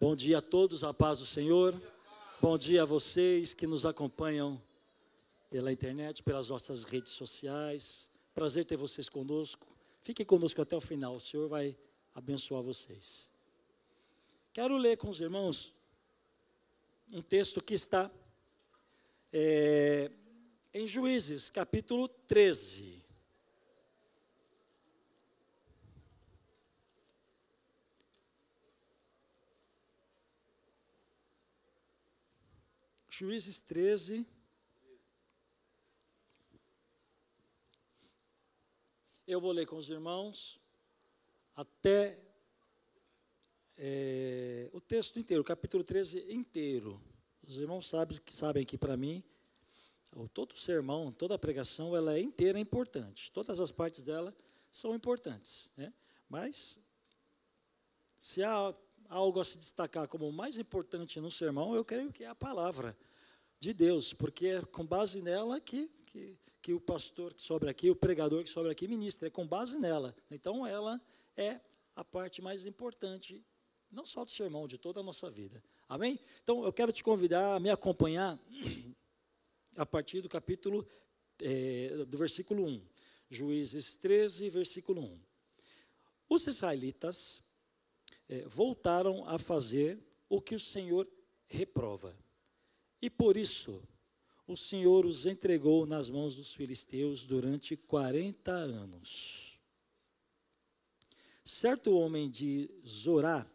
Bom dia a todos, a paz do Senhor. Bom dia a vocês que nos acompanham pela internet, pelas nossas redes sociais. Prazer ter vocês conosco. Fiquem conosco até o final, o Senhor vai abençoar vocês. Quero ler com os irmãos um texto que está em Juízes, capítulo 13. Juízes 13. Eu vou ler com os irmãos até o texto inteiro, o capítulo 13 inteiro. Os irmãos sabem que para mim, todo sermão, toda pregação, ela é inteira importante. Todas as partes dela são importantes, né? Mas, se há algo a se destacar como o mais importante no sermão, eu creio que é a palavra de Deus, porque é com base nela que o pastor que sobra aqui, o pregador que sobra aqui ministra, é com base nela. Então, ela é a parte mais importante, não só do sermão, de toda a nossa vida. Amém? Então, eu quero te convidar a me acompanhar a partir do capítulo, do versículo 1. Juízes 13, versículo 1. Os israelitas voltaram a fazer o que o Senhor reprova. E por isso, o Senhor os entregou nas mãos dos filisteus durante 40 anos. Certo homem de Zorá,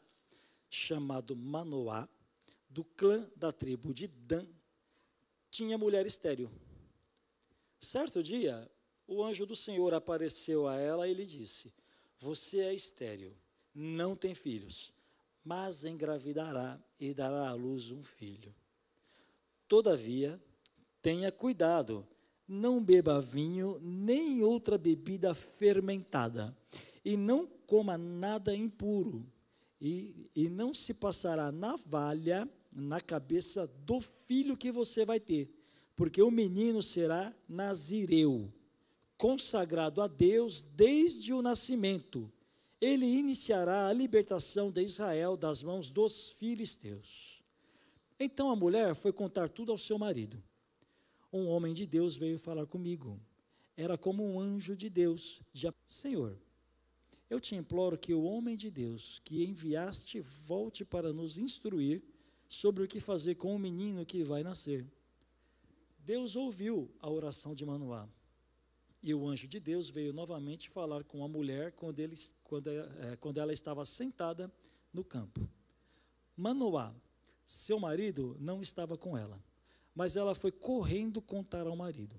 chamado Manoá, do clã da tribo de Dan, tinha mulher estéril. Certo dia, o anjo do Senhor apareceu a ela e lhe disse: você é estéril, não tem filhos, mas engravidará e dará à luz um filho. Todavia, tenha cuidado, não beba vinho nem outra bebida fermentada, e não coma nada impuro, e não se passará navalha na cabeça do filho que você vai ter, porque o menino será nazireu, consagrado a Deus desde o nascimento. Ele iniciará a libertação de Israel das mãos dos filisteus. Então a mulher foi contar tudo ao seu marido. Um homem de Deus veio falar comigo. Era como um anjo de Deus. Senhor, eu te imploro que o homem de Deus que enviaste volte para nos instruir sobre o que fazer com o menino que vai nascer. Deus ouviu a oração de Manoá. E o anjo de Deus veio novamente falar com a mulher quando ela estava sentada no campo. Manoá, seu marido, não estava com ela, mas ela foi correndo contar ao marido.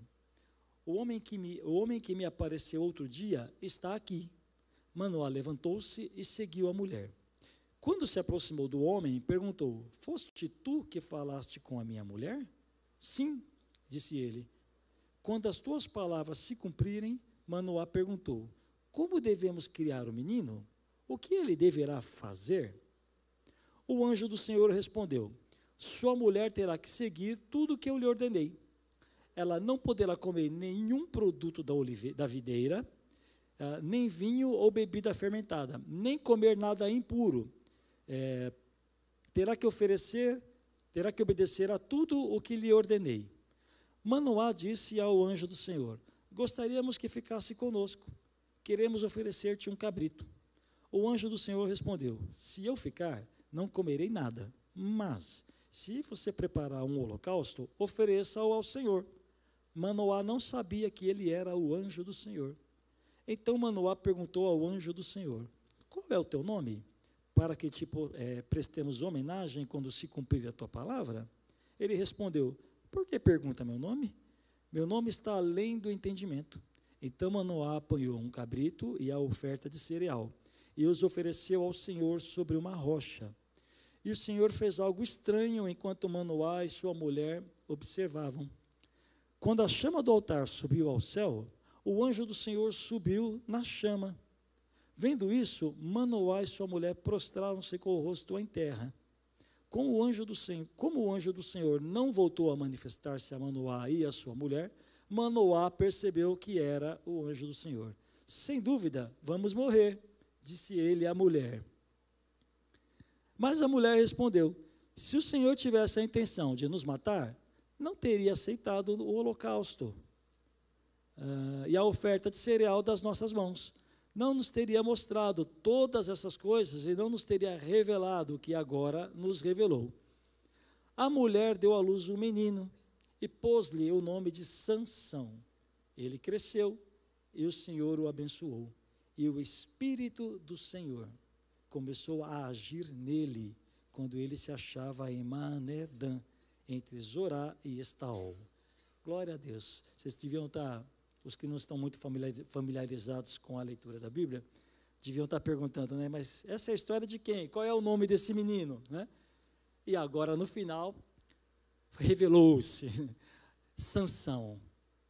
O homem que me apareceu outro dia está aqui. Manoá levantou-se e seguiu a mulher. Quando se aproximou do homem, perguntou: foste tu que falaste com a minha mulher? Sim, disse ele. Quando as tuas palavras se cumprirem, Manoá perguntou: como devemos criar o menino? O que ele deverá fazer? O anjo do Senhor respondeu: sua mulher terá que seguir tudo o que eu lhe ordenei. Ela não poderá comer nenhum produto da videira, nem vinho ou bebida fermentada, nem comer nada impuro. Terá que obedecer a tudo o que lhe ordenei. Manoá disse ao anjo do Senhor: gostaríamos que ficasse conosco. Queremos oferecer-te um cabrito. O anjo do Senhor respondeu: se eu ficar, não comerei nada, mas se você preparar um holocausto, ofereça-o ao Senhor. Manoá não sabia que ele era o anjo do Senhor. Então Manoá perguntou ao anjo do Senhor: qual é o teu nome? Para que te prestemos homenagem quando se cumprir a tua palavra? Ele respondeu: por que pergunta meu nome? Meu nome está além do entendimento. Então Manoá apanhou um cabrito e a oferta de cereal, e os ofereceu ao Senhor sobre uma rocha. E o Senhor fez algo estranho enquanto Manoá e sua mulher observavam. Quando a chama do altar subiu ao céu, o anjo do Senhor subiu na chama. Vendo isso, Manoá e sua mulher prostraram-se com o rosto em terra. Como o anjo do Senhor não voltou a manifestar-se a Manoá e a sua mulher, Manoá percebeu que era o anjo do Senhor. Sem dúvida, vamos morrer, disse ele à mulher. Mas a mulher respondeu: se o Senhor tivesse a intenção de nos matar, não teria aceitado o holocausto e a oferta de cereal das nossas mãos. Não nos teria mostrado todas essas coisas e não nos teria revelado o que agora nos revelou. A mulher deu à luz um menino e pôs-lhe o nome de Sansão. Ele cresceu e o Senhor o abençoou. E o Espírito do Senhor começou a agir nele quando ele se achava em Maanedã, entre Zorá e Estaol. Glória a Deus. Vocês deviam estar, os que não estão muito familiarizados com a leitura da Bíblia, deviam estar perguntando, né? Mas essa é a história de quem? Qual é o nome desse menino? Né? E agora, no final, revelou-se Sansão.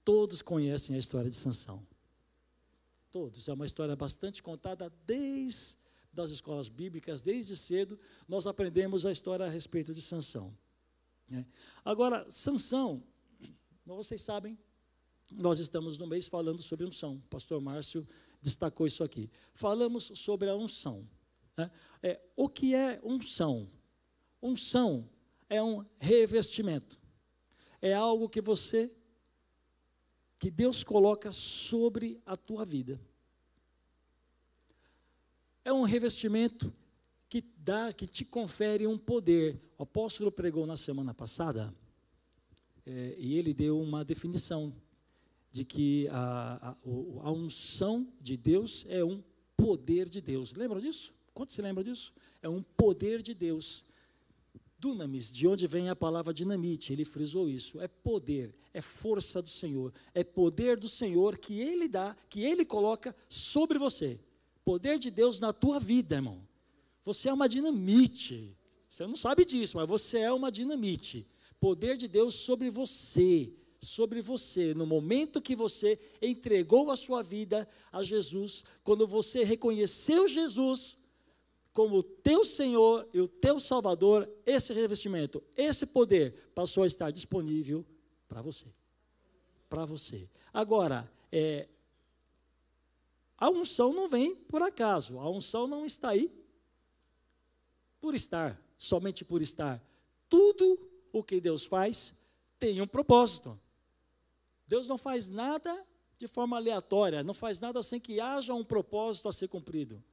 Todos conhecem a história de Sansão. Todos. É uma história bastante contada desde das escolas bíblicas, desde cedo, nós aprendemos a história a respeito de Sansão. Agora, Sansão, vocês sabem, nós estamos no mês falando sobre unção. O pastor Márcio destacou isso aqui. Falamos sobre a unção. O que é unção? Unção é um revestimento. É algo que Deus coloca sobre a tua vida. É um revestimento que te confere um poder. O apóstolo pregou na semana passada, e ele deu uma definição de que a unção de Deus é um poder de Deus. Lembram disso? Quantos se lembram disso? É um poder de Deus. Dunamis, de onde vem a palavra dinamite, ele frisou isso. É poder, é força do Senhor, é poder do Senhor que Ele dá, que Ele coloca sobre você. Poder de Deus na tua vida, irmão. Você é uma dinamite. Você não sabe disso, mas você é uma dinamite. Poder de Deus sobre você. Sobre você. No momento que você entregou a sua vida a Jesus, quando você reconheceu Jesus como o teu Senhor e o teu Salvador, esse revestimento, esse poder passou a estar disponível para você. Para você. Agora, a unção não vem por acaso, a unção não está aí por estar, somente por estar. Tudo o que Deus faz tem um propósito. Deus não faz nada de forma aleatória, não faz nada sem que haja um propósito a ser cumprido.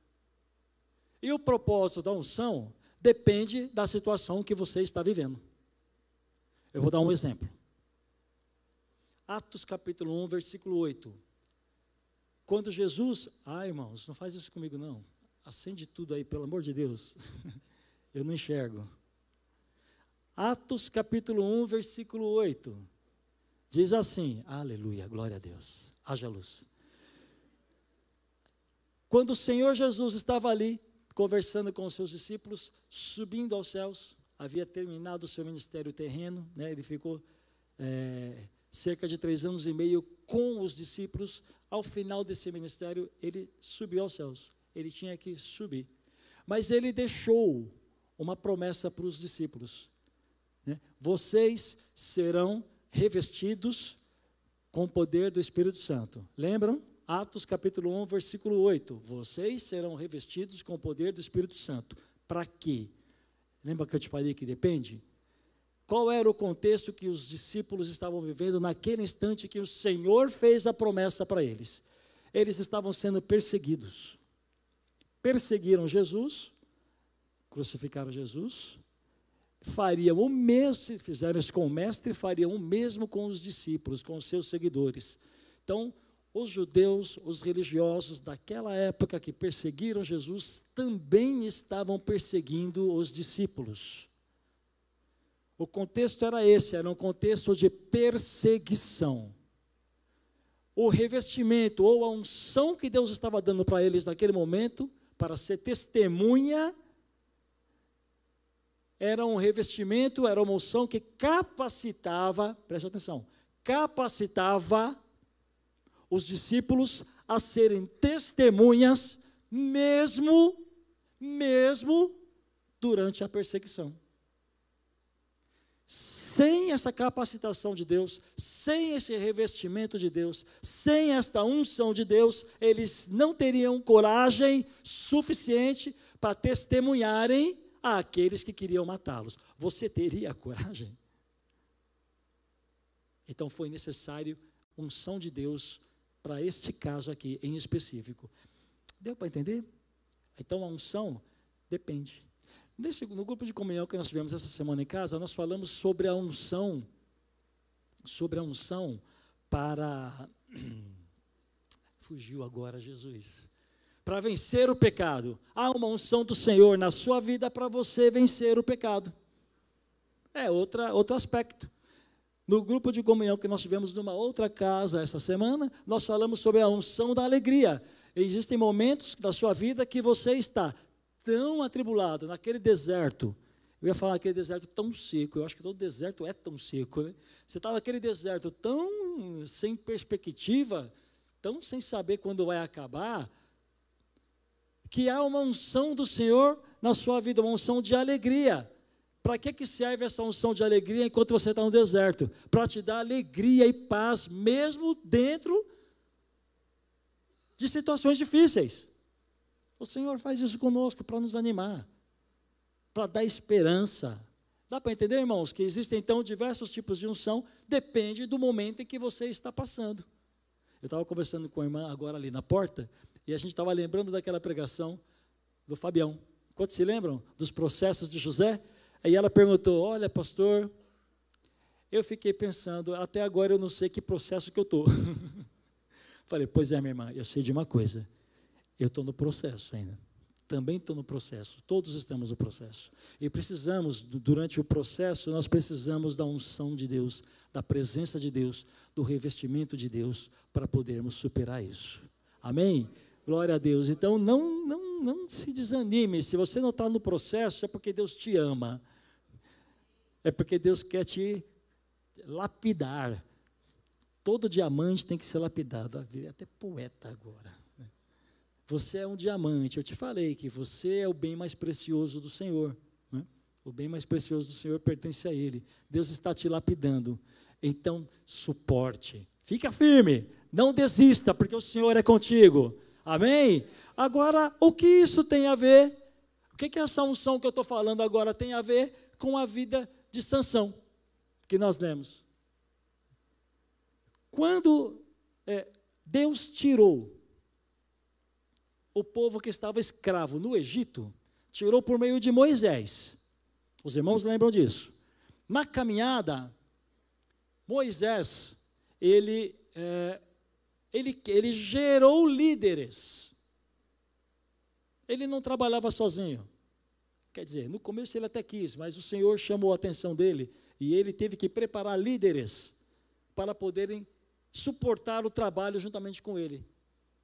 E o propósito da unção depende da situação que você está vivendo. Eu vou dar um exemplo. Atos capítulo 1, versículo 8. Quando Jesus... irmãos, não faz isso comigo não. Acende tudo aí, pelo amor de Deus. Eu não enxergo. Atos capítulo 1, versículo 8. Diz assim, aleluia, glória a Deus. Haja luz. Quando o Senhor Jesus estava ali, conversando com os seus discípulos, subindo aos céus, havia terminado o seu ministério terreno, né? Ele ficou cerca de 3 anos e meio com os discípulos. Ao final desse ministério, ele subiu aos céus. Ele tinha que subir. Mas ele deixou uma promessa para os discípulos. Né? Vocês serão revestidos com o poder do Espírito Santo. Lembram? Atos capítulo 1, versículo 8. Vocês serão revestidos com o poder do Espírito Santo. Para quê? Lembra que eu te falei que depende? Qual era o contexto que os discípulos estavam vivendo naquele instante que o Senhor fez a promessa para eles? Eles estavam sendo perseguidos. Perseguiram Jesus, crucificaram Jesus, fariam o mesmo, se fizeram isso com o mestre, fariam o mesmo com os discípulos, com os seus seguidores. Então, os judeus, os religiosos daquela época que perseguiram Jesus, também estavam perseguindo os discípulos. O contexto era esse, era um contexto de perseguição. O revestimento ou a unção que Deus estava dando para eles naquele momento, para ser testemunha, era um revestimento, era uma unção que capacitava, preste atenção, capacitava os discípulos a serem testemunhas, mesmo durante a perseguição. Sem essa capacitação de Deus, sem esse revestimento de Deus, sem esta unção de Deus, eles não teriam coragem suficiente para testemunharem àqueles que queriam matá-los. Você teria coragem? Então foi necessário unção de Deus para este caso aqui em específico. Deu para entender? Então a unção depende. No grupo de comunhão que nós tivemos essa semana em casa, nós falamos sobre a unção para fugiu agora Jesus. Para vencer o pecado. Há uma unção do Senhor na sua vida para você vencer o pecado. É outro aspecto. No grupo de comunhão que nós tivemos numa outra casa essa semana, nós falamos sobre a unção da alegria. Existem momentos da sua vida que você está tão atribulado, naquele deserto. Eu ia falar aquele deserto tão seco, eu acho que todo deserto é tão seco, né? Você está naquele deserto tão sem perspectiva, tão sem saber quando vai acabar, que há uma unção do Senhor na sua vida, uma unção de alegria. Para que serve essa unção de alegria enquanto você está no deserto? Para te dar alegria e paz, mesmo dentro de situações difíceis. O Senhor faz isso conosco para nos animar, para dar esperança. Dá para entender, irmãos, que existem então diversos tipos de unção, depende do momento em que você está passando. Eu estava conversando com a irmã agora ali na porta, e a gente estava lembrando daquela pregação do Fabião. Quantos se lembram dos processos de José? Aí ela perguntou, olha pastor, eu fiquei pensando, até agora eu não sei que processo que eu estou. Falei, pois é minha irmã, eu sei de uma coisa, eu estou no processo ainda, também estou no processo, todos estamos no processo, e precisamos, durante o processo, nós precisamos da unção de Deus, da presença de Deus, do revestimento de Deus, para podermos superar isso, amém? Glória a Deus. Então, não se desanime. Se você não está no processo, é porque Deus te ama. É porque Deus quer te lapidar. Todo diamante tem que ser lapidado. Virei até poeta agora. Você é um diamante. Eu te falei que você é o bem mais precioso do Senhor. Né? O bem mais precioso do Senhor pertence a Ele. Deus está te lapidando. Então, suporte. Fica firme. Não desista, porque o Senhor é contigo. Amém? Agora, o que isso tem a ver? O que essa unção que eu estou falando agora tem a ver com a vida de Sansão, que nós lemos? Quando Deus tirou o povo que estava escravo no Egito, tirou por meio de Moisés. Os irmãos lembram disso. Na caminhada, Moisés, ele gerou líderes. Ele não trabalhava sozinho. Quer dizer, no começo ele até quis, mas o Senhor chamou a atenção dele e ele teve que preparar líderes para poderem suportar o trabalho juntamente com ele.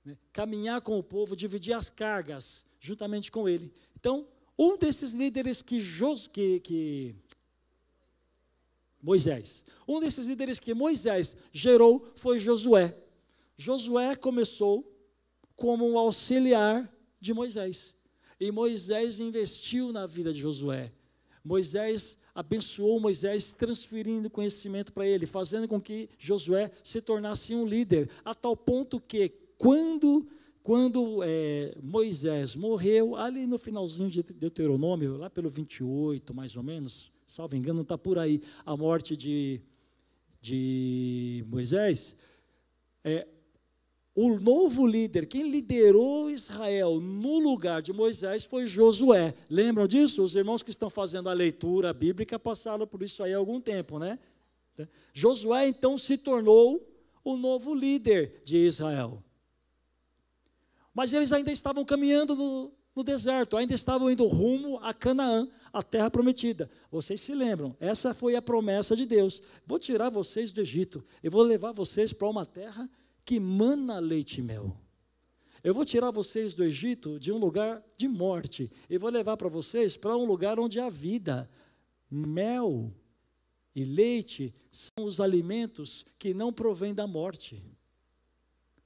Né? Caminhar com o povo, dividir as cargas juntamente com ele. Então, um desses líderes um desses líderes que Moisés gerou foi Josué. Josué começou como um auxiliar de Moisés. E Moisés investiu na vida de Josué. Moisés abençoou Moisés, transferindo conhecimento para ele, fazendo com que Josué se tornasse um líder, a tal ponto que, quando Moisés morreu, ali no finalzinho de Deuteronômio, lá pelo 28, mais ou menos, salvo engano, está por aí, a morte de Moisés, o novo líder, quem liderou Israel no lugar de Moisés foi Josué. Lembram disso? Os irmãos que estão fazendo a leitura bíblica passaram por isso aí há algum tempo, né? Josué, então, se tornou o novo líder de Israel. Mas eles ainda estavam caminhando no deserto, ainda estavam indo rumo a Canaã, a terra prometida. Vocês se lembram? Essa foi a promessa de Deus. Vou tirar vocês do Egito, eu vou levar vocês para uma terra que mana leite e mel. Eu vou tirar vocês do Egito, de um lugar de morte, e vou levar para vocês para um lugar onde há vida. Mel e leite são os alimentos que não provêm da morte.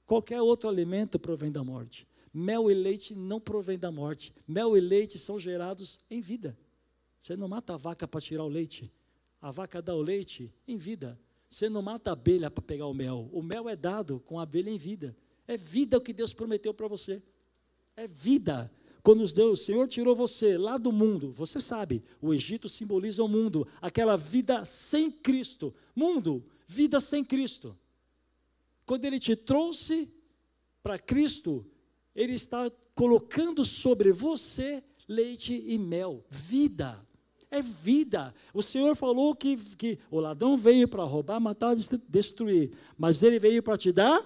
Qualquer outro alimento provém da morte. Mel e leite não provém da morte. Mel e leite são gerados em vida. Você não mata a vaca para tirar o leite. A vaca dá o leite em vida. Você não mata a abelha para pegar o mel. O mel é dado com a abelha em vida. É vida o que Deus prometeu para você. É vida. quando o Senhor tirou você lá do mundo, você sabe, o Egito simboliza o mundo, aquela vida sem Cristo. Mundo, vida sem Cristo. Quando Ele te trouxe para Cristo, Ele está colocando sobre você leite e mel, vida. É vida. O Senhor falou que o ladrão veio para roubar, matar, destruir, mas Ele veio para te dar.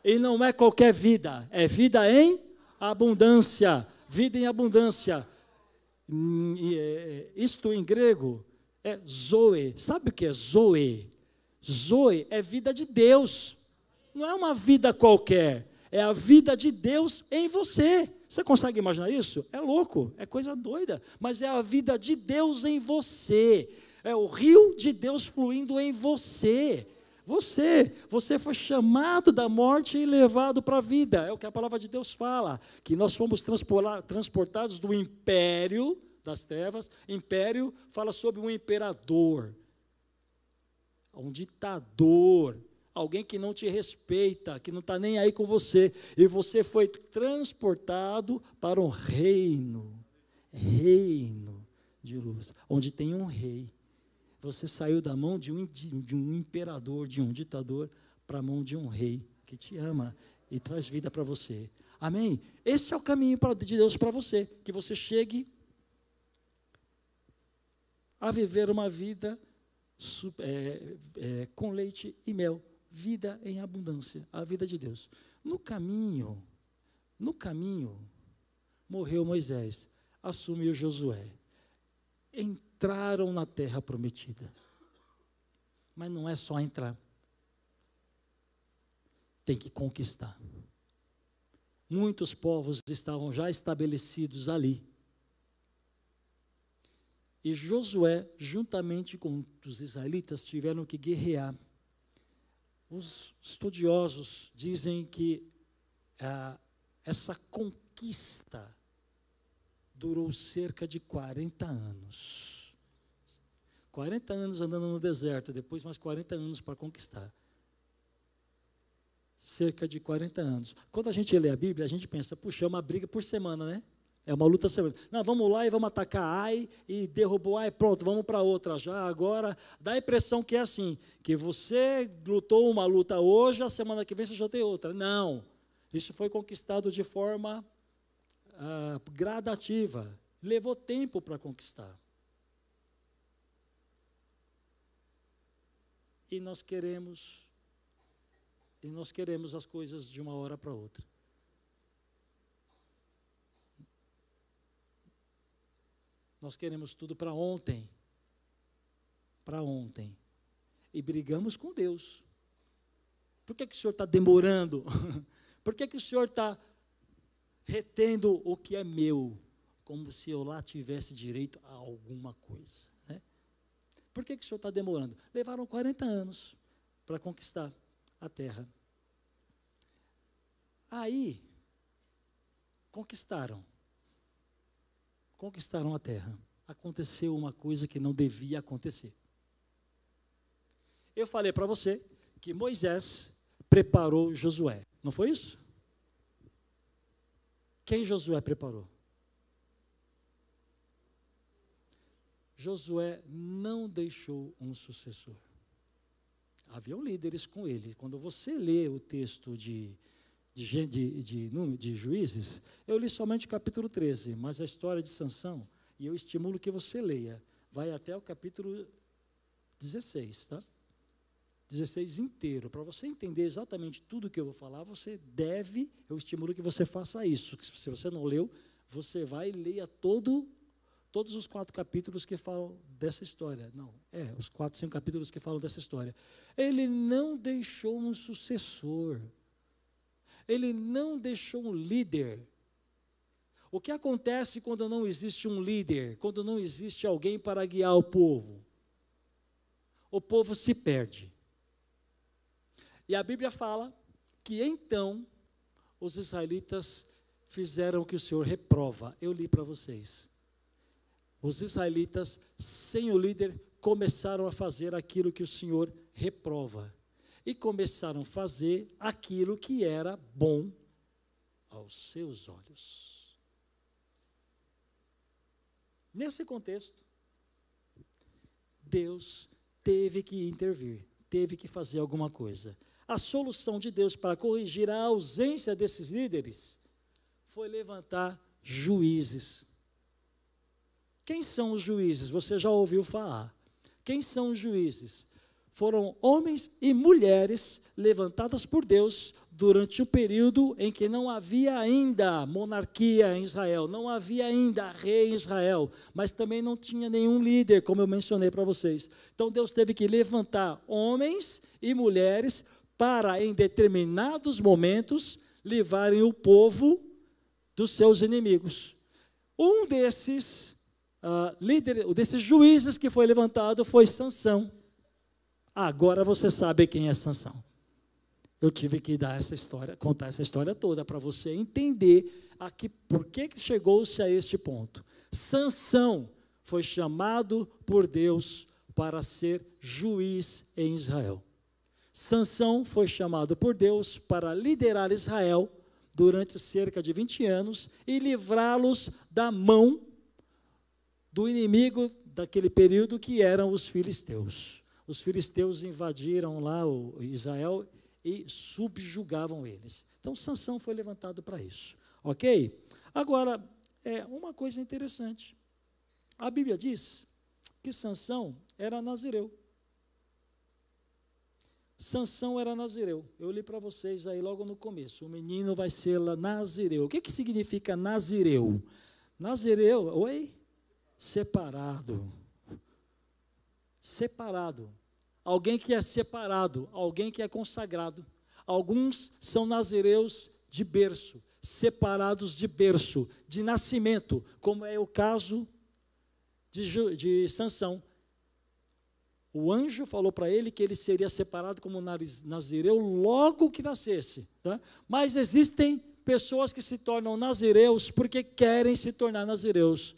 E não é qualquer vida, é vida em abundância. Vida em abundância. Isto em grego é zoe. Sabe o que é zoe? Zoe é vida de Deus. Não é uma vida qualquer, é a vida de Deus em você. Você consegue imaginar isso? É louco, é coisa doida, mas é a vida de Deus em você. É o rio de Deus fluindo em você. Você foi chamado da morte e levado para a vida. É o que a palavra de Deus fala, que nós fomos transportados do império das trevas. Império fala sobre um imperador, um ditador, alguém que não te respeita, que não está nem aí com você, e você foi transportado para um reino de luz, onde tem um rei. Você saiu da mão de um imperador, de um ditador, para a mão de um rei que te ama e traz vida para você. Amém? Esse é o caminho de Deus para você, que você chegue a viver uma vida com leite e mel, vida em abundância, a vida de Deus. No caminho, morreu Moisés, assumiu Josué. Entraram na terra prometida. Mas não é só entrar. Tem que conquistar. Muitos povos estavam já estabelecidos ali. E Josué, juntamente com os israelitas, tiveram que guerrear. Os estudiosos dizem que essa conquista durou cerca de 40 anos. 40 anos andando no deserto, depois mais 40 anos para conquistar. Cerca de 40 anos. Quando a gente lê a Bíblia, a gente pensa, puxa, é uma briga por semana, né? É uma luta semana. Não, vamos lá e vamos atacar Ai, e derrubou Ai, pronto, vamos para outra já, agora. Dá a impressão que é assim, que você lutou uma luta hoje, a semana que vem você já tem outra. Não, isso foi conquistado de forma gradativa, levou tempo para conquistar. E nós queremos as coisas de uma hora para outra. Nós queremos tudo para ontem. E brigamos com Deus. Por que o Senhor está demorando? Por que o Senhor está retendo o que é meu, como se eu lá tivesse direito a alguma coisa, né? Por que o Senhor está demorando? Levaram 40 anos para conquistar a terra. Aí, conquistaram a terra. Aconteceu uma coisa que não devia acontecer. Eu falei para você que Moisés preparou Josué, não foi isso? Quem Josué preparou? Josué não deixou um sucessor. Haviam líderes com ele. Quando você lê o texto de Juízes, eu li somente o capítulo 13, mas a história de Sansão, e eu estimulo que você leia, vai até o capítulo 16, tá? 16 inteiro, para você entender exatamente tudo que eu vou falar, eu estimulo que você faça isso, que se você não leu, você vai e leia todos os 4 capítulos que falam dessa história. Os 4, 5 capítulos que falam dessa história. Ele não deixou um sucessor, ele não deixou um líder. O que acontece quando não existe um líder, quando não existe alguém para guiar o povo? O povo se perde. E a Bíblia fala que então os israelitas fizeram o que o Senhor reprova. Eu li para vocês. Os israelitas, sem o líder, começaram a fazer aquilo que o Senhor reprova. E começaram a fazer aquilo que era bom aos seus olhos. Nesse contexto, Deus teve que intervir, teve que fazer alguma coisa. A solução de Deus para corrigir a ausência desses líderes foi levantar juízes. Quem são os juízes? Você já ouviu falar. Quem são os juízes? Foram homens e mulheres levantadas por Deus durante o período em que não havia ainda monarquia em Israel, não havia ainda rei em Israel, mas também não tinha nenhum líder, como eu mencionei para vocês. Então Deus teve que levantar homens e mulheres para, em determinados momentos, livrarem o povo dos seus inimigos. Um desses desses juízes que foi levantado foi Sansão. Agora você sabe quem é Sansão. Eu tive que dar essa história, contar essa história toda para você entender por que chegou-se a este ponto. Sansão foi chamado por Deus para ser juiz em Israel. Sansão foi chamado por Deus para liderar Israel durante cerca de 20 anos e livrá-los da mão do inimigo daquele período, que eram os filisteus. Os filisteus invadiram lá Israel e subjugavam eles. Então, Sansão foi levantado para isso. Ok? Agora, uma coisa interessante. A Bíblia diz que Sansão era nazireu. Sansão era nazireu. Eu li para vocês aí logo no começo. O menino vai ser nazireu. O que significa nazireu? Nazireu, separado. Separado. Alguém que é separado, alguém que é consagrado. Alguns são nazireus de berço, separados de berço, de nascimento, como é o caso de Sansão. O anjo falou para ele que ele seria separado como nazireu logo que nascesse. Tá? Mas existem pessoas que se tornam nazireus porque querem se tornar nazireus.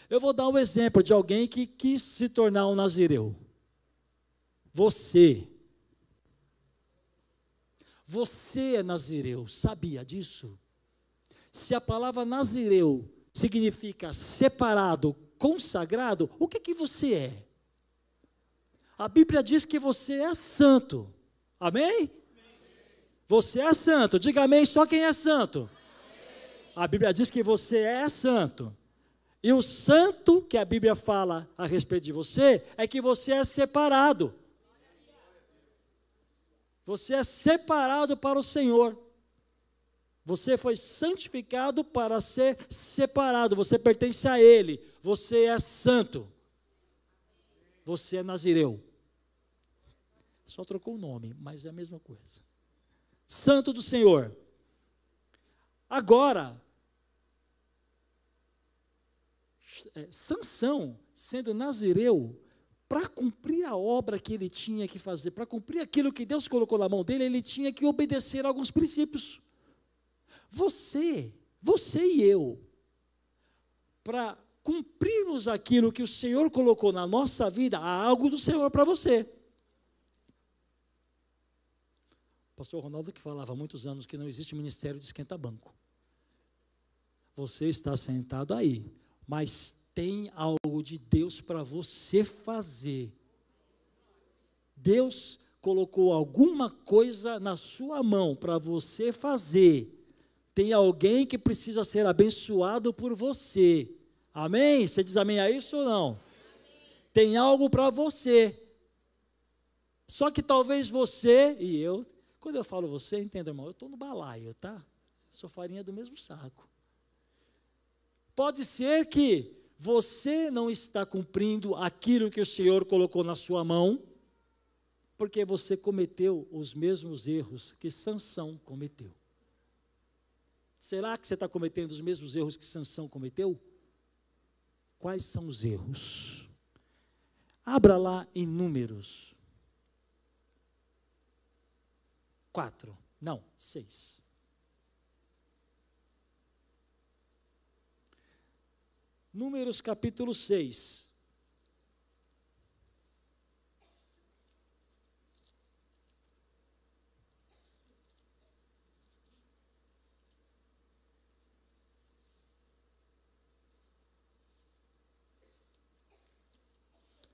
Eu vou dar um exemplo de alguém que quis se tornar um nazireu. Você é nazireu, sabia disso? Se a palavra nazireu significa separado, consagrado, o que você é? A Bíblia diz que você é santo. Amém? Você é santo. Diga amém só quem é santo. A Bíblia diz que você é santo. E o santo que a Bíblia fala a respeito de você é que você é separado. Você é separado para o Senhor. Você foi santificado para ser separado. Você pertence a Ele. Você é santo. Você é nazireu. Só trocou o nome, mas é a mesma coisa. Santo do Senhor. Agora, Sansão, sendo nazireu, para cumprir a obra que ele tinha que fazer, para cumprir aquilo que Deus colocou na mão dele, ele tinha que obedecer a alguns princípios. Você e eu, para cumprirmos aquilo que o Senhor colocou na nossa vida, há algo do Senhor para você. O pastor Ronaldo que falava há muitos anos que não existe ministério de esquenta-banco. Você está sentado aí, mas tem algo de Deus para você fazer. Deus colocou alguma coisa na sua mão para você fazer. Tem alguém que precisa ser abençoado por você. Amém? Você diz amém a isso ou não? Amém. Tem algo para você. Só que talvez você e eu, quando eu falo você, entenda, irmão, eu estou no balaio, tá? Sou farinha do mesmo saco. Pode ser que você não está cumprindo aquilo que o Senhor colocou na sua mão, porque você cometeu os mesmos erros que Sansão cometeu. Será que você está cometendo os mesmos erros que Sansão cometeu? Quais são os erros? Abra lá em Números 6. Números capítulo 6.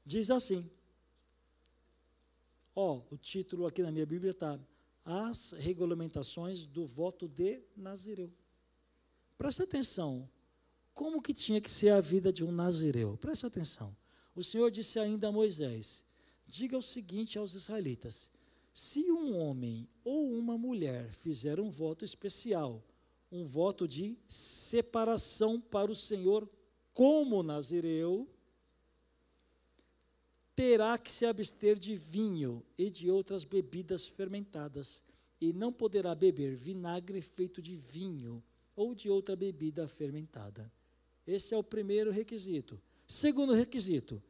Diz assim, o título aqui na minha Bíblia está As Regulamentações do Voto de Nazireu. Presta atenção, como que tinha que ser a vida de um nazireu? Presta atenção. O Senhor disse ainda a Moisés, diga o seguinte aos israelitas, se um homem ou uma mulher fizer um voto especial, um voto de separação para o Senhor como nazireu, terá que se abster de vinho e de outras bebidas fermentadas, e não poderá beber vinagre feito de vinho ou de outra bebida fermentada. Esse é o primeiro requisito. Segundo requisito,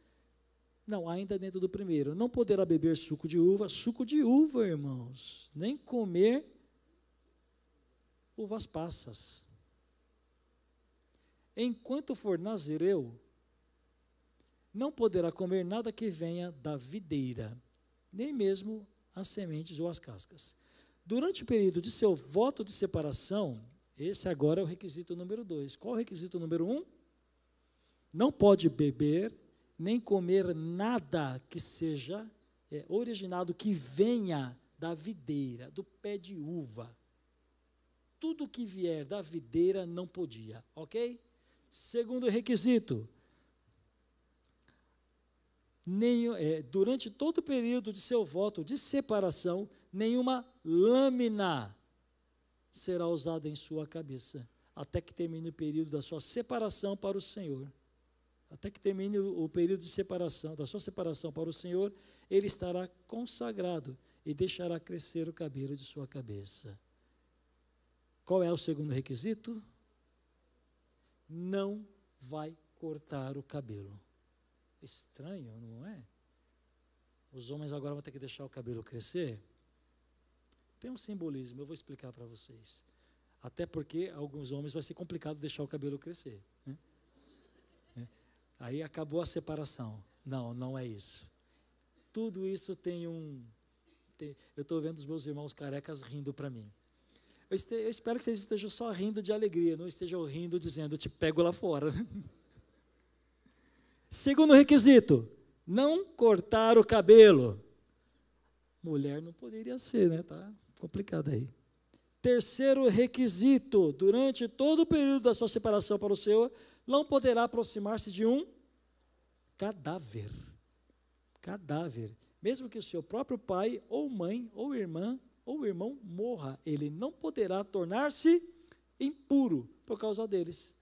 não, ainda dentro do primeiro, não poderá beber suco de uva, irmãos, nem comer uvas passas. Enquanto for nazireu, não poderá comer nada que venha da videira, nem mesmo as sementes ou as cascas. Durante o período de seu voto de separação, esse agora é o requisito número 2. Qual é o requisito número 1? Não pode beber, nem comer nada que seja originado, que venha da videira, do pé de uva. Tudo que vier da videira não podia, ok? Segundo requisito, durante todo o período de seu voto de separação, nenhuma lâmina será usada em sua cabeça, até que termine o período da sua separação para o Senhor. Até que termine o período de separação, da sua separação para o Senhor, ele estará consagrado e deixará crescer o cabelo de sua cabeça. Qual é o segundo requisito? Não vai cortar o cabelo. Estranho, não é? Os homens agora vão ter que deixar o cabelo crescer? Tem um simbolismo, eu vou explicar para vocês. Até porque alguns homens vai ser complicado deixar o cabelo crescer, né? Aí acabou a separação. Não, não é isso. Tudo isso eu estou vendo os meus irmãos carecas rindo para mim. Eu espero que vocês estejam só rindo de alegria, não estejam rindo dizendo, eu te pego lá fora. Segundo requisito, não cortar o cabelo. Mulher não poderia ser, né? Tá complicado aí. Terceiro requisito, durante todo o período da sua separação para o Senhor, não poderá aproximar-se de um cadáver. Cadáver. Mesmo que o seu próprio pai, ou mãe, ou irmã, ou irmão morra, ele não poderá tornar-se impuro por causa deles,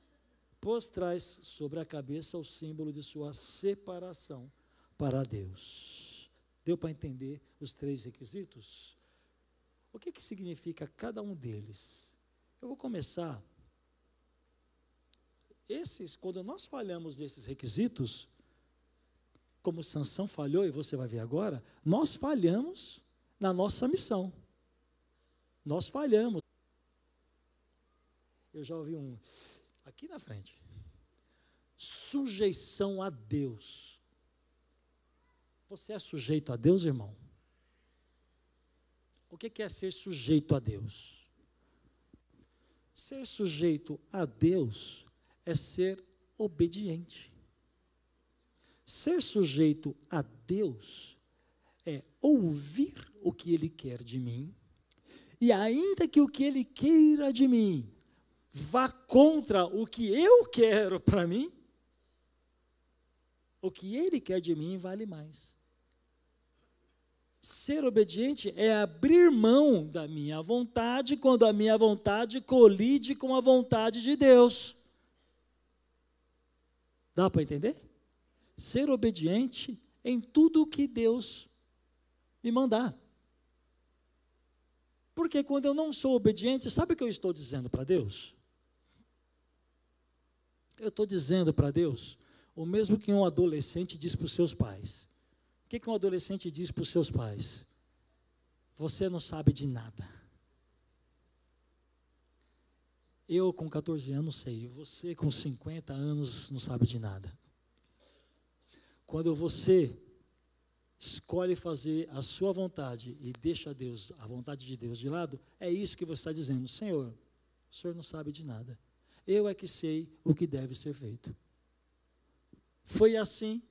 pois traz sobre a cabeça o símbolo de sua separação para Deus. Deu para entender os 3 requisitos? O que significa cada um deles? Eu vou começar. Quando nós falhamos desses requisitos, como Sansão falhou, e você vai ver agora, nós falhamos na nossa missão. Nós falhamos. Eu já ouvi aqui na frente. Sujeição a Deus. Você é sujeito a Deus, irmão? O que é ser sujeito a Deus? Ser sujeito a Deus é ser obediente. Ser sujeito a Deus é ouvir o que Ele quer de mim, e ainda que o que Ele queira de mim vá contra o que eu quero para mim, o que Ele quer de mim vale mais. Ser obediente é abrir mão da minha vontade quando a minha vontade colide com a vontade de Deus. Dá para entender? Ser obediente em tudo o que Deus me mandar. Porque quando eu não sou obediente, sabe o que eu estou dizendo para Deus? Eu estou dizendo para Deus o mesmo que um adolescente diz para os seus pais. O que um adolescente diz para os seus pais? Você não sabe de nada. Eu com 14 anos sei, você com 50 anos não sabe de nada. Quando você escolhe fazer a sua vontade e deixa Deus, a vontade de Deus de lado, é isso que você está dizendo. Senhor, o Senhor não sabe de nada. Eu é que sei o que deve ser feito. Foi assim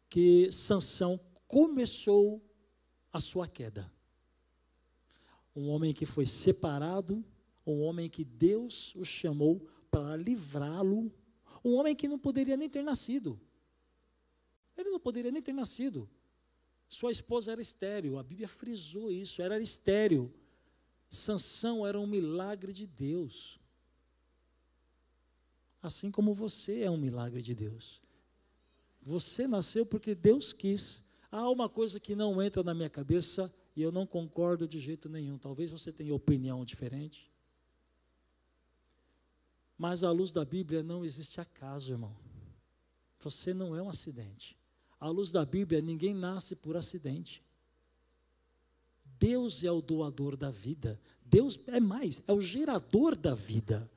que Sansão começou a sua queda. Um homem que foi separado, um homem que Deus o chamou para livrá-lo, um homem que não poderia nem ter nascido. Ele não poderia nem ter nascido. Sua esposa era estéril, a Bíblia frisou isso, era estéril. Sansão era um milagre de Deus. Assim como você é um milagre de Deus. Você nasceu porque Deus quis. Há uma coisa que não entra na minha cabeça e eu não concordo de jeito nenhum. Talvez você tenha opinião diferente. Mas à luz da Bíblia não existe acaso, irmão. Você não é um acidente. À luz da Bíblia, ninguém nasce por acidente. Deus é o doador da vida. Deus é mais, é o gerador da vida.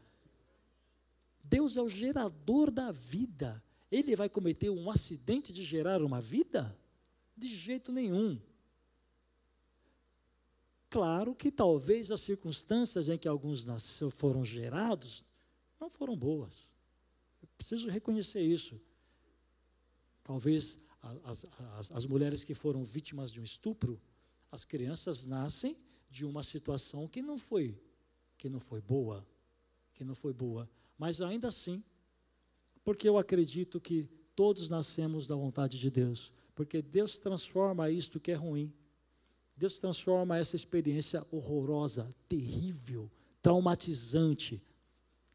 Deus é o gerador da vida. Ele vai cometer um acidente de gerar uma vida? De jeito nenhum. Claro que talvez as circunstâncias em que alguns foram gerados não foram boas. Eu preciso reconhecer isso. Talvez as mulheres que foram vítimas de um estupro, as crianças nascem de uma situação que não foi boa, mas ainda assim, porque eu acredito que todos nascemos da vontade de Deus, porque Deus transforma isto que é ruim, Deus transforma essa experiência horrorosa, terrível, traumatizante,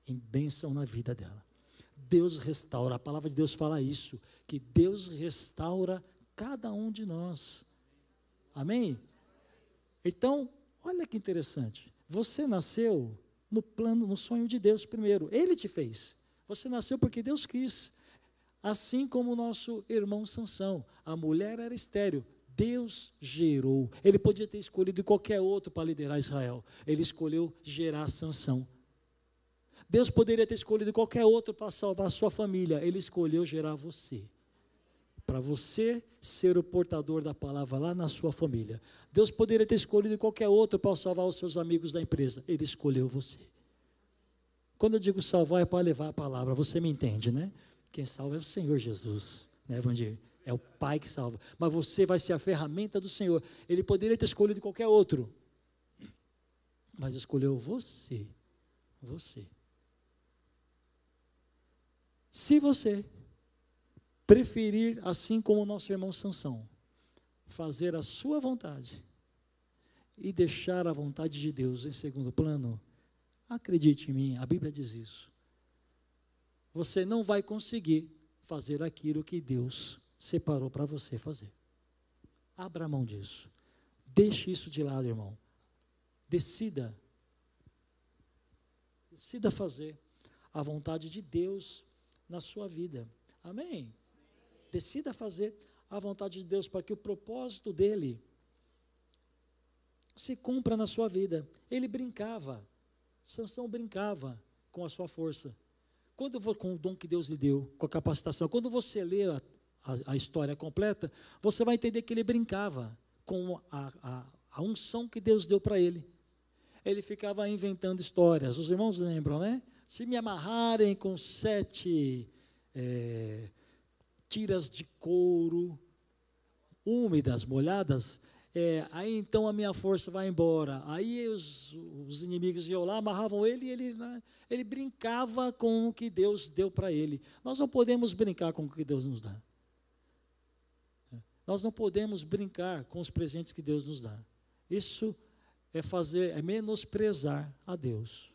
em bênção na vida dela. Deus restaura, a palavra de Deus fala isso, que Deus restaura cada um de nós. Amém? Então, olha que interessante, você nasceu no plano, no sonho de Deus primeiro, Ele te fez. Você nasceu porque Deus quis, assim como o nosso irmão Sansão, a mulher era estéril, Deus gerou. Ele podia ter escolhido qualquer outro para liderar Israel, ele escolheu gerar Sansão. Deus poderia ter escolhido qualquer outro para salvar a sua família, ele escolheu gerar você, para você ser o portador da palavra lá na sua família. Deus poderia ter escolhido qualquer outro para salvar os seus amigos da empresa, ele escolheu você. Quando eu digo salvar é para levar a palavra, você me entende, né? Quem salva é o Senhor Jesus, né, Vandir? É o Pai que salva, mas você vai ser a ferramenta do Senhor. Ele poderia ter escolhido qualquer outro, mas escolheu você. Se você preferir, assim como o nosso irmão Sansão, fazer a sua vontade e deixar a vontade de Deus em segundo plano, acredite em mim, a Bíblia diz isso. Você não vai conseguir fazer aquilo que Deus separou para você fazer. Abra mão disso. Deixe isso de lado, irmão. Decida fazer a vontade de Deus na sua vida. Amém? Decida fazer a vontade de Deus para que o propósito dele se cumpra na sua vida. Ele brincava, Sansão brincava com a sua força. Com o dom que Deus lhe deu, com a capacitação. Quando você lê a história completa, você vai entender que ele brincava com a unção que Deus deu para ele. Ele ficava inventando histórias. Os irmãos lembram, né? Se me amarrarem com 7 tiras de couro úmidas, molhadas, aí então a minha força vai embora. Aí os inimigos iam lá, amarravam ele e ele brincava com o que Deus deu para ele. Nós não podemos brincar com o que Deus nos dá. Nós não podemos brincar com os presentes que Deus nos dá. Isso é menosprezar a Deus.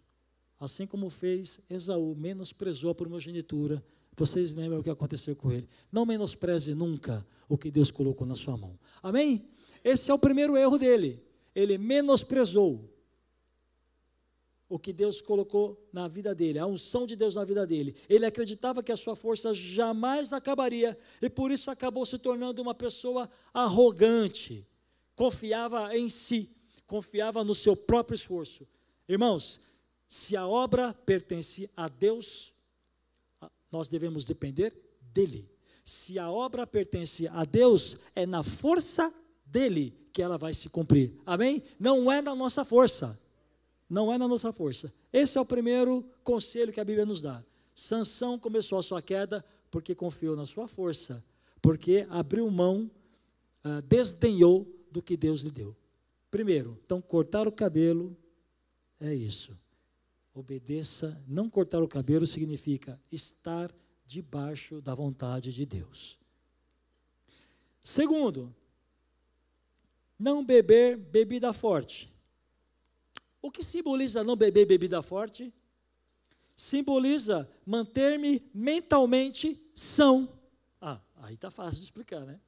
Assim como fez Esaú, menosprezou a primogenitura. Vocês lembram o que aconteceu com ele? Não menospreze nunca o que Deus colocou na sua mão. Amém? Esse é o primeiro erro dele. Ele menosprezou o que Deus colocou na vida dele, a unção de Deus na vida dele. Ele acreditava que a sua força jamais acabaria, e por isso acabou se tornando uma pessoa arrogante. Confiava em si, confiava no seu próprio esforço. Irmãos, se a obra pertence a Deus, nós devemos depender dele. Se a obra pertence a Deus, é na força dele que ela vai se cumprir. Amém? Não é na nossa força. Não é na nossa força. Esse é o primeiro conselho que a Bíblia nos dá. Sansão começou a sua queda porque confiou na sua força, porque abriu mão, desdenhou do que Deus lhe deu. Primeiro, então, cortar o cabelo é isso. Obedeça. Não cortar o cabelo significa estar debaixo da vontade de Deus. Segundo, não beber bebida forte. O que simboliza não beber bebida forte? Simboliza manter-me mentalmente são. Aí está fácil de explicar, né?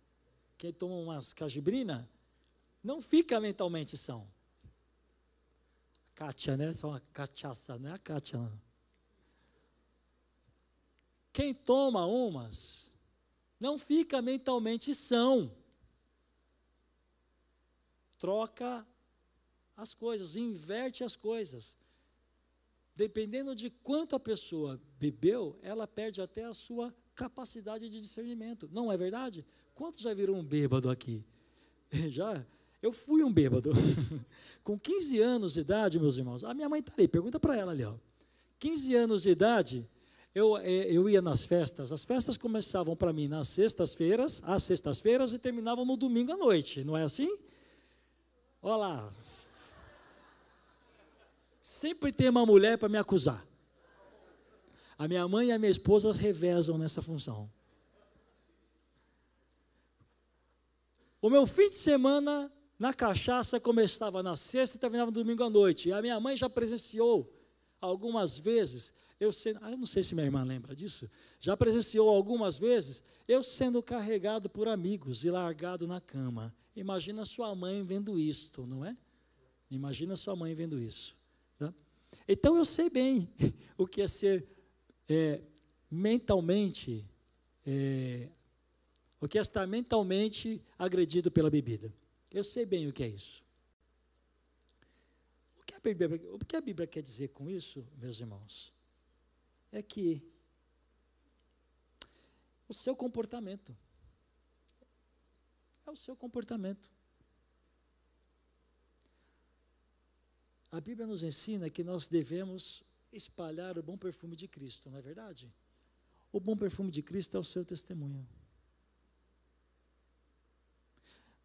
Quem toma umas cajibrina não fica mentalmente são. Kátia, né? Só uma cachaça, não é a Kátia, não. Quem toma umas não fica mentalmente são. Troca as coisas, inverte as coisas. Dependendo de quanto a pessoa bebeu, ela perde até a sua capacidade de discernimento. Não é verdade? Quantos já viram um bêbado aqui? Já? Eu fui um bêbado. Com 15 anos de idade, meus irmãos, a minha mãe está ali, pergunta para ela ali, ó. 15 anos de idade, eu ia nas festas. As festas começavam para mim às sextas-feiras, e terminavam no domingo à noite, não é assim? Olha lá. Sempre tem uma mulher para me acusar. A minha mãe e a minha esposa revezam nessa função. O meu fim de semana na cachaça começava na sexta e terminava no domingo à noite. E a minha mãe já presenciou algumas vezes, eu não sei se minha irmã lembra disso, já presenciou algumas vezes eu sendo carregado por amigos e largado na cama. Imagina sua mãe vendo isto, não é? Imagina sua mãe vendo isso. Tá? Então eu sei bem o que é ser mentalmente, o que é estar mentalmente agredido pela bebida. Eu sei bem o que é isso. O que a Bíblia quer dizer com isso, meus irmãos? É que o seu comportamento é o seu comportamento. A Bíblia nos ensina que nós devemos espalhar o bom perfume de Cristo, não é verdade? O bom perfume de Cristo é o seu testemunho.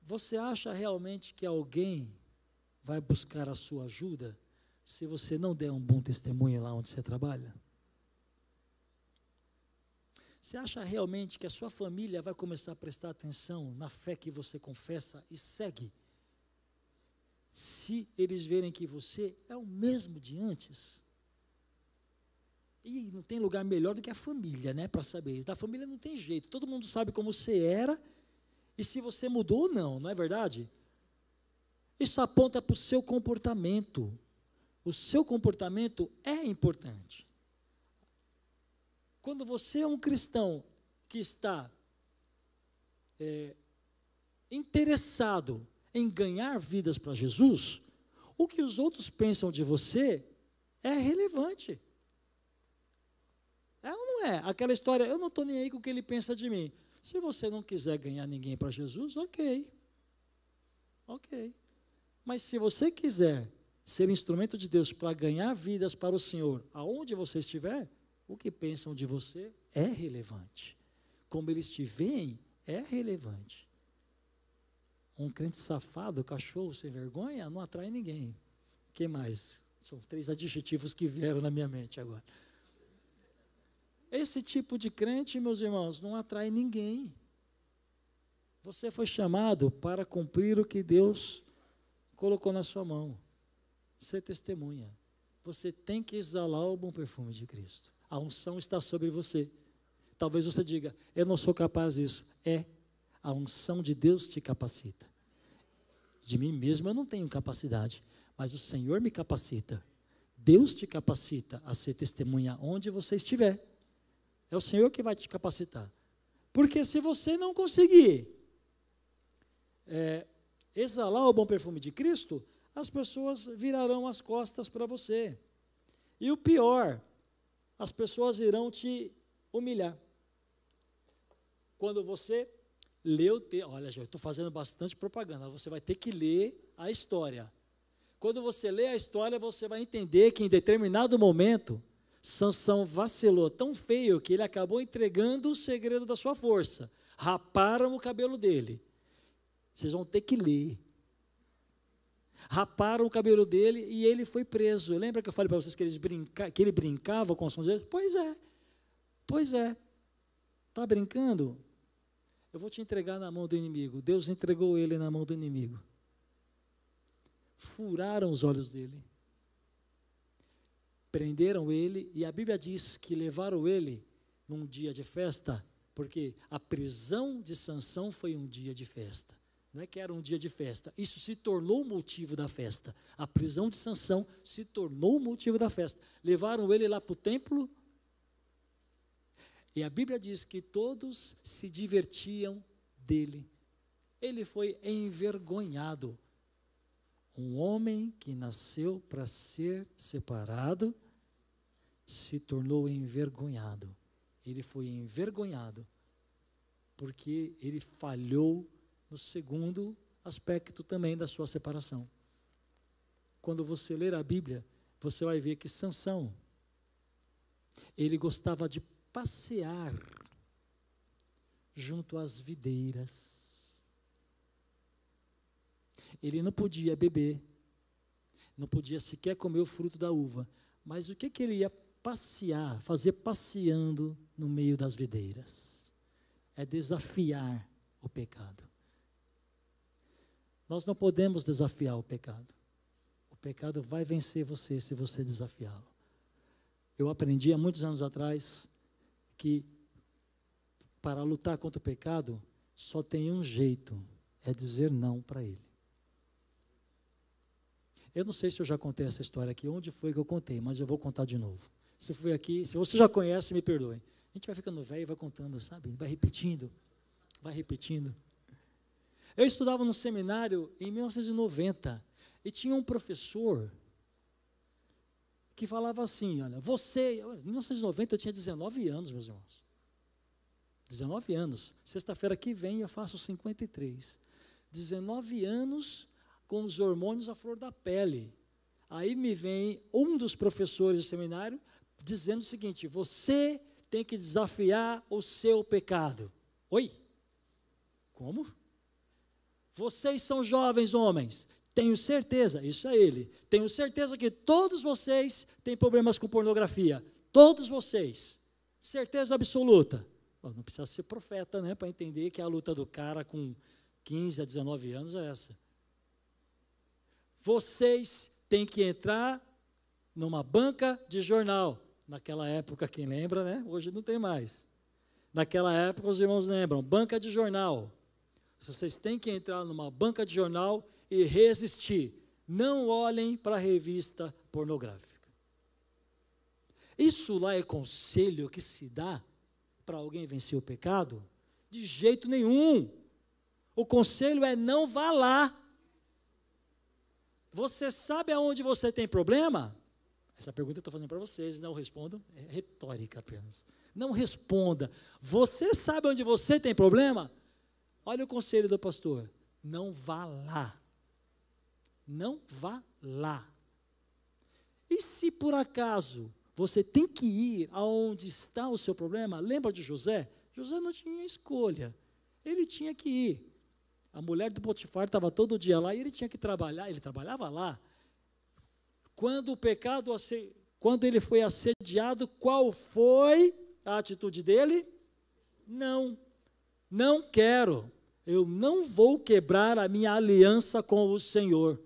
Você acha realmente que alguém vai buscar a sua ajuda se você não der um bom testemunho lá onde você trabalha? Você acha realmente que a sua família vai começar a prestar atenção na fé que você confessa e segue, se eles verem que você é o mesmo de antes? E não tem lugar melhor do que a família, né, para saber isso. Da família não tem jeito, todo mundo sabe como você era e se você mudou ou não, não é verdade? Isso aponta para o seu comportamento. O seu comportamento é importante. Quando você é um cristão que está interessado em ganhar vidas para Jesus, o que os outros pensam de você é relevante. É ou não é? Aquela história, eu não estou nem aí com o que ele pensa de mim. Se você não quiser ganhar ninguém para Jesus, ok. Mas se você quiser ser instrumento de Deus para ganhar vidas para o Senhor, aonde você estiver, o que pensam de você é relevante. Como eles te veem, é relevante. Um crente safado, cachorro sem vergonha, não atrai ninguém. O que mais? São 3 adjetivos que vieram na minha mente agora. Esse tipo de crente, meus irmãos, não atrai ninguém. Você foi chamado para cumprir o que Deus colocou na sua mão. Ser testemunha. Você tem que exalar o bom perfume de Cristo. A unção está sobre você. Talvez você diga, eu não sou capaz disso. A unção de Deus te capacita. De mim mesmo eu não tenho capacidade, mas o Senhor me capacita. Deus te capacita a ser testemunha onde você estiver. É o Senhor que vai te capacitar. Porque se você não conseguir exalar o bom perfume de Cristo, as pessoas virarão as costas para você. E o pior, as pessoas irão te humilhar. Quando você lê o texto, olha, eu estou fazendo bastante propaganda, você vai ter que ler a história. Quando você lê a história, você vai entender que em determinado momento, Sansão vacilou tão feio que ele acabou entregando o segredo da sua força. Raparam o cabelo dele. Vocês vão ter que ler. Raparam o cabelo dele e ele foi preso. Lembra que eu falei para vocês que ele brincava com os sons dele? Pois é. Está brincando? Eu vou te entregar na mão do inimigo. Deus entregou ele na mão do inimigo. Furaram os olhos dele. Prenderam ele e a Bíblia diz que levaram ele num dia de festa, porque a prisão de Sansão foi um dia de festa. Não é que era um dia de festa, isso se tornou o motivo da festa. A prisão de Sansão se tornou o motivo da festa. Levaram ele lá para o templo, e a Bíblia diz que todos se divertiam dele. Ele foi envergonhado. Um homem que nasceu para ser separado, se tornou envergonhado. Ele foi envergonhado, porque ele falhou no segundo aspecto também da sua separação. Quando você ler a Bíblia, você vai ver que Sansão, ele gostava de passear junto às videiras. Ele não podia beber, não podia sequer comer o fruto da uva, mas o que ele ia passear, fazer passeando no meio das videiras? É desafiar o pecado. Nós não podemos desafiar o pecado. O pecado vai vencer você se você desafiá-lo. Eu aprendi há muitos anos atrás que para lutar contra o pecado só tem um jeito, é dizer não para ele. Eu não sei se eu já contei essa história aqui, onde foi que eu contei, mas eu vou contar de novo. Se foi aqui, se você já conhece, me perdoe. A gente vai ficando velho e vai contando, sabe? Vai repetindo. Eu estudava no seminário em 1990 e tinha um professor que falava assim, olha, em 1990 eu tinha 19 anos, meus irmãos. 19 anos. Sexta-feira que vem eu faço 53. 19 anos com os hormônios à flor da pele. Aí me vem um dos professores do seminário dizendo o seguinte: você tem que desafiar o seu pecado. Oi? Como? Vocês são jovens homens. Tenho certeza, isso é ele. Tenho certeza que todos vocês têm problemas com pornografia. Todos vocês. Certeza absoluta. Não precisa ser profeta, né, para entender que a luta do cara com 15 a 19 anos é essa. Vocês têm que entrar numa banca de jornal. Naquela época, quem lembra, né? Hoje não tem mais. Naquela época, os irmãos lembram, banca de jornal. Vocês têm que entrar numa banca de jornal e resistir. Não olhem para a revista pornográfica. Isso lá é conselho que se dá para alguém vencer o pecado? De jeito nenhum. O conselho é: não vá lá. Você sabe aonde você tem problema? Essa pergunta eu estou fazendo para vocês, não respondam, é retórica apenas. Não responda. Você sabe onde você tem problema? Olha o conselho do pastor: não vá lá. Não vá lá. E se por acaso você tem que ir aonde está o seu problema, lembra de José? José não tinha escolha, ele tinha que ir. A mulher do Potifar estava todo dia lá e ele tinha que trabalhar, ele trabalhava lá. Quando ele foi assediado, qual foi a atitude dele? Não quero, eu não vou quebrar a minha aliança com o Senhor.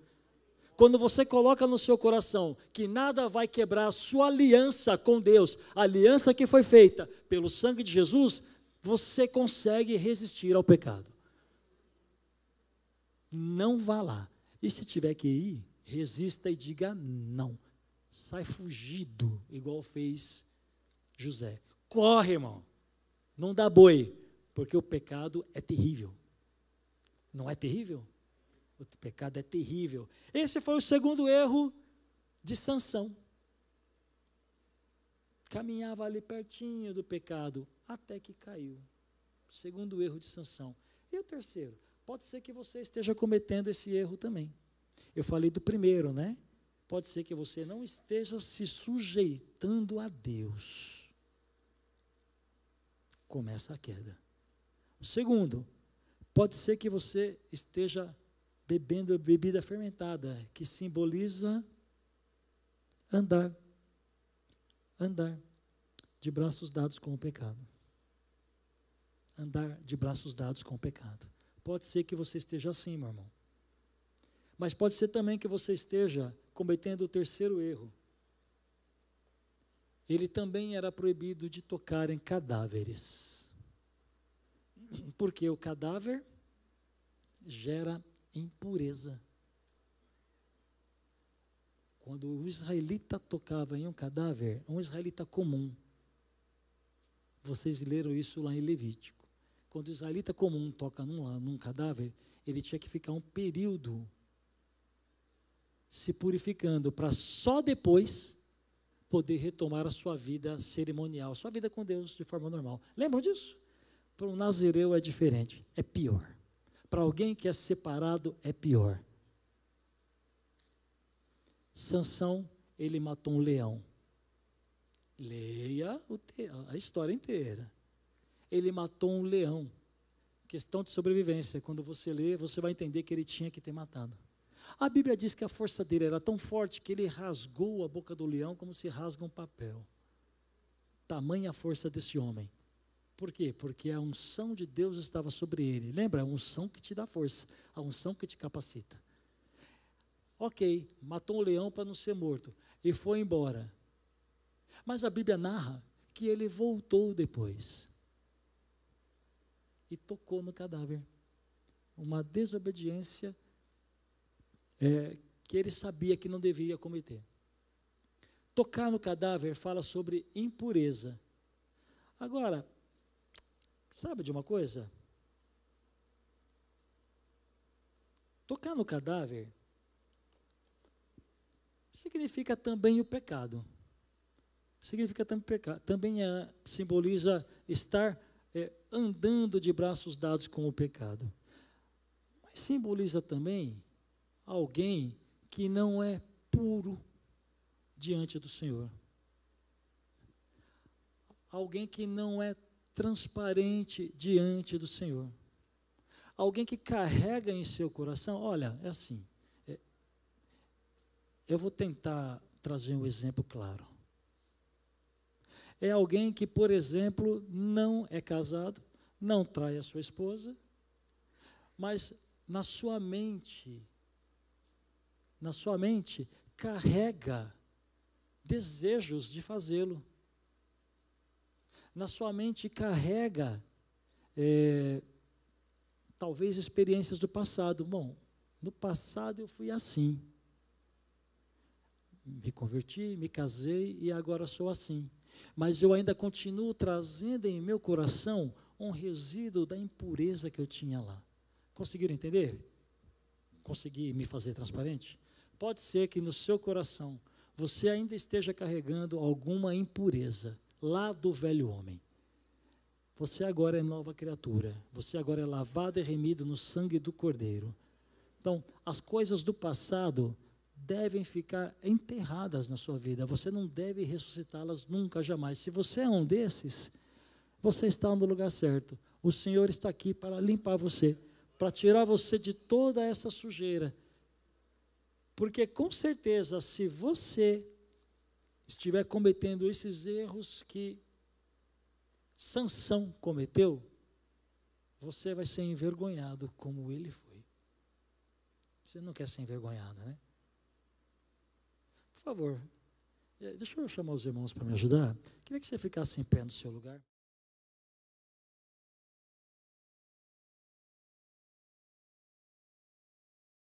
Quando você coloca no seu coração que nada vai quebrar a sua aliança com Deus, a aliança que foi feita pelo sangue de Jesus, você consegue resistir ao pecado. Não vá lá. E se tiver que ir, resista e diga não. Sai fugido, igual fez José. Corre, irmão. Não dá boi, porque o pecado é terrível. Não é terrível? O pecado é terrível. Esse foi o segundo erro de Sansão. Caminhava ali pertinho do pecado, até que caiu. Segundo erro de Sansão. E o terceiro? Pode ser que você esteja cometendo esse erro também. Eu falei do primeiro, né? Pode ser que você não esteja se sujeitando a Deus. Começa a queda. Segundo, pode ser que você esteja bebendo bebida fermentada, que simboliza andar de braços dados com o pecado. Andar de braços dados com o pecado. Pode ser que você esteja assim, meu irmão. Mas pode ser também que você esteja cometendo o terceiro erro. Ele também era proibido de tocar em cadáveres. Porque o cadáver gera impureza. Quando o israelita tocava em um cadáver, um israelita comum, vocês leram isso lá em Levítico. Quando o israelita comum toca num cadáver, ele tinha que ficar um período se purificando, para só depois poder retomar a sua vida cerimonial, sua vida com Deus de forma normal. Lembram disso? Para um nazireu é diferente, é pior. Para alguém que é separado, é pior. Sansão, ele matou um leão. Leia a história inteira. Ele matou um leão. Questão de sobrevivência. Quando você lê, você vai entender que ele tinha que ter matado. A Bíblia diz que a força dele era tão forte que ele rasgou a boca do leão como se rasga um papel. Tamanha a força desse homem. Por quê? Porque a unção de Deus estava sobre ele. Lembra? A unção que te dá força. A unção que te capacita. Ok, matou um leão para não ser morto. E foi embora. Mas a Bíblia narra que ele voltou depois. E tocou no cadáver. Uma desobediência que ele sabia que não deveria cometer. Tocar no cadáver fala sobre impureza. Agora, sabe de uma coisa? Tocar no cadáver significa também o pecado. Significa também pecado. Também simboliza estar andando de braços dados com o pecado. Mas simboliza também alguém que não é puro diante do Senhor. Alguém que não é transparente diante do Senhor. Alguém que carrega em seu coração, olha, é assim, eu vou tentar trazer um exemplo claro. É alguém que, por exemplo, não é casado, não trai a sua esposa, mas na sua mente carrega desejos de fazê-lo. Na sua mente carrega, talvez, experiências do passado. Bom, no passado eu fui assim. Me converti, me casei e agora sou assim. Mas eu ainda continuo trazendo em meu coração um resíduo da impureza que eu tinha lá. Conseguiram entender? Consegui me fazer transparente? Pode ser que no seu coração você ainda esteja carregando alguma impureza lá do velho homem. Você agora é nova criatura. Você agora é lavado e remido no sangue do Cordeiro. Então, as coisas do passado devem ficar enterradas na sua vida. Você não deve ressuscitá-las nunca, jamais. Se você é um desses, você está no lugar certo. O Senhor está aqui para limpar você, para tirar você de toda essa sujeira. Porque, com certeza, se você estiver cometendo esses erros que Sansão cometeu, você vai ser envergonhado como ele foi. Você não quer ser envergonhado, né? Por favor, deixa eu chamar os irmãos para me ajudar. Queria que você ficasse em pé no seu lugar.